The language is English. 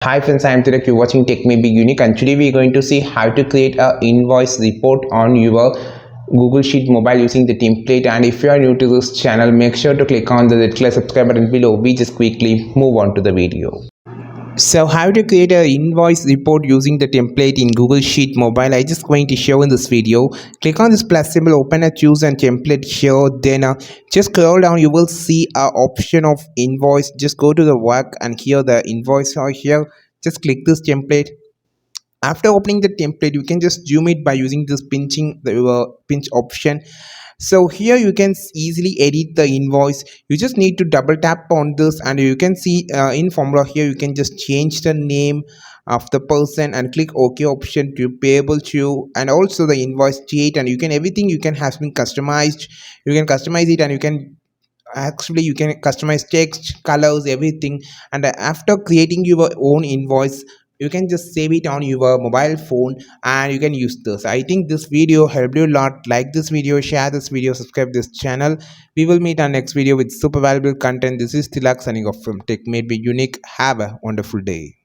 Hi friends, I am Tilak. You're watching Tech May Be Unique, and today we're going to see how to create a invoice report on your Google Sheet mobile using the template. And if you are new to this channel, make sure to click on the red color subscribe button below. We just quickly move on to the video. So how to create an invoice report using the template in Google Sheet mobile, I just going to show in this video. Click on this plus symbol, open a choose and template here, then just scroll down, you will see a option of invoice. Just go to the work and here the invoice are here. Just click this template. After opening the template, you can just zoom it by using this pinch option. So here you can easily edit the invoice. You just need to double tap on this and you can see in formula here you can just change the name of the person and click OK option to payable to, and also the invoice date, and you can everything you can has been customized. You can customize it and you can customize text, colors, everything. And after creating your own invoice, you can just save it on your mobile phone and you can use this. I think this video helped you a lot. Like this video, share this video, subscribe this channel. We will meet our next video with super valuable content. This is Tilak signing off from Tech Made Be Unique. Have a wonderful day.